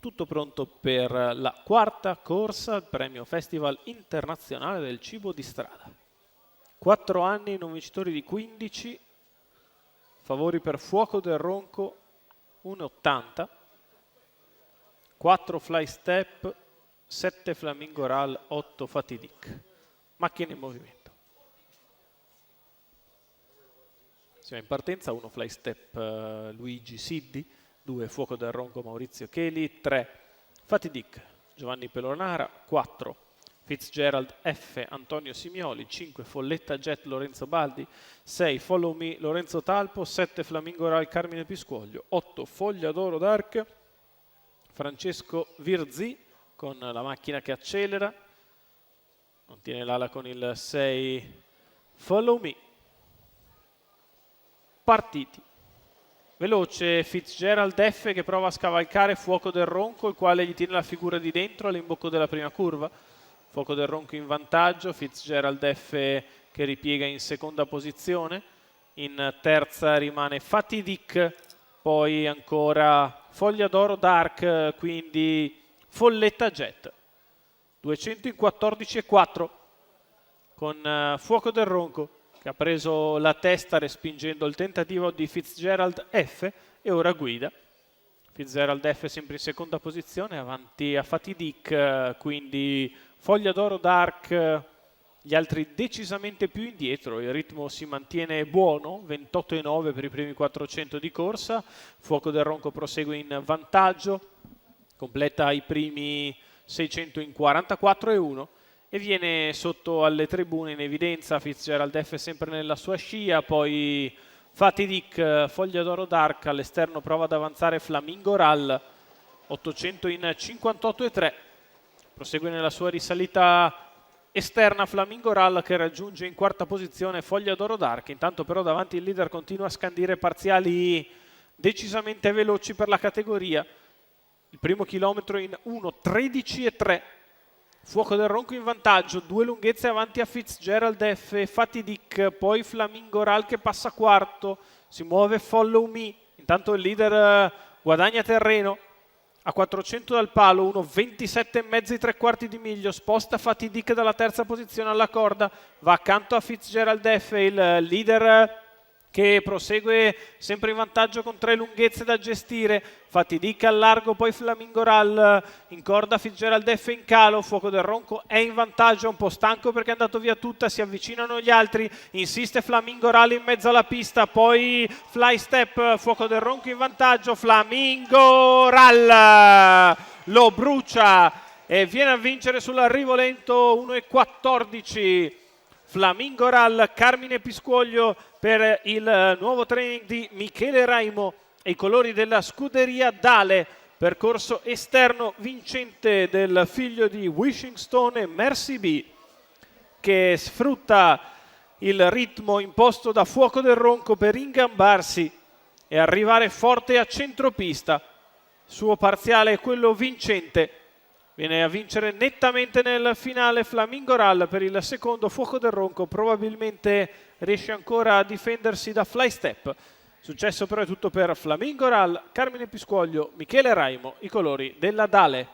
Tutto pronto per la quarta corsa al Premio Festival Internazionale del Cibo di Strada. 4 anni, non vincitori di 15, favori per Fuoco del Ronco 1,80, 4 Fly Step, 7 Flamingo Ral, 8 Fatidic. Macchine in movimento. Siamo in partenza, 1 Fly Step Luigi Siddi, 2 Fuoco del Ronco Maurizio Cheli, 3 Fatidic Giovanni Pelonara, 4 Fitzgerald F Antonio Simioli, 5 Folletta Jet Lorenzo Baldi, 6 Follow Me Lorenzo Talpo, 7 Flamingo Ral Carmine Piscuoglio, 8 Foglia d'Oro Dark Francesco Virzi con la macchina che accelera, non tiene l'ala con il 6 Follow Me. Partiti. Veloce Fitzgerald F che prova a scavalcare Fuoco del Ronco, il quale gli tiene la figura di dentro all'imbocco della prima curva. Fuoco del Ronco in vantaggio, Fitzgerald F che ripiega in seconda posizione. In terza rimane Fatidic, poi ancora Foglia d'Oro Dark, quindi Folletta Jet. 200 in 14,4 con Fuoco del Ronco che ha preso la testa respingendo il tentativo di Fitzgerald F e ora guida. Fitzgerald F sempre in seconda posizione, avanti a Fatidic, quindi Foglia d'Oro Dark, gli altri decisamente più indietro, il ritmo si mantiene buono, 28,9 per i primi 400 di corsa, Fuoco del Ronco prosegue in vantaggio, completa i primi 600 in 44,1 e viene sotto alle tribune in evidenza Fitzgerald F sempre nella sua scia, poi Fatidic, Foglia d'Oro Dark, all'esterno prova ad avanzare Flamingo Ral, 800 in 58,3, prosegue nella sua risalita esterna Flamingo Ral che raggiunge in quarta posizione Foglia d'Oro Dark, intanto però davanti il leader continua a scandire parziali decisamente veloci per la categoria, il primo chilometro in 1:13,3. Fuoco del Ronco in vantaggio, 2 lunghezze avanti a Fitzgerald F e Fatidic, poi Flamingo Ral che passa quarto, si muove Follow Me, intanto il leader guadagna terreno, a 400 dal palo, 1:27,5 i 3/4 di miglio, sposta Fatidic dalla terza posizione alla corda, va accanto a Fitzgerald F, il leader che prosegue sempre in vantaggio con 3 lunghezze da gestire, Fatidic al largo, poi Flamingo Ral in corda, Fitzgerald F in calo, Fuoco del Ronco è in vantaggio, un po' stanco perché è andato via tutta, si avvicinano gli altri, insiste Flamingo Ral in mezzo alla pista, poi Fly Step, Fuoco del Ronco in vantaggio, Flamingo Ral lo brucia e viene a vincere sull'arrivo lento 1:14. Flamingo Ral, Carmine Piscuoglio per il nuovo training di Michele Raimo e i colori della scuderia Dale, percorso esterno vincente del figlio di Wishing Stone e Mercy B, che sfrutta il ritmo imposto da Fuoco del Ronco per ingambarsi e arrivare forte a centropista. Suo parziale è quello vincente. Viene a vincere nettamente nel finale Flamingo Ral, per il secondo Fuoco del Ronco probabilmente riesce ancora a difendersi da Fly Step. Successo però è tutto per Flamingo Ral, Carmine Piscuoglio, Michele Raimo, i colori della Dale.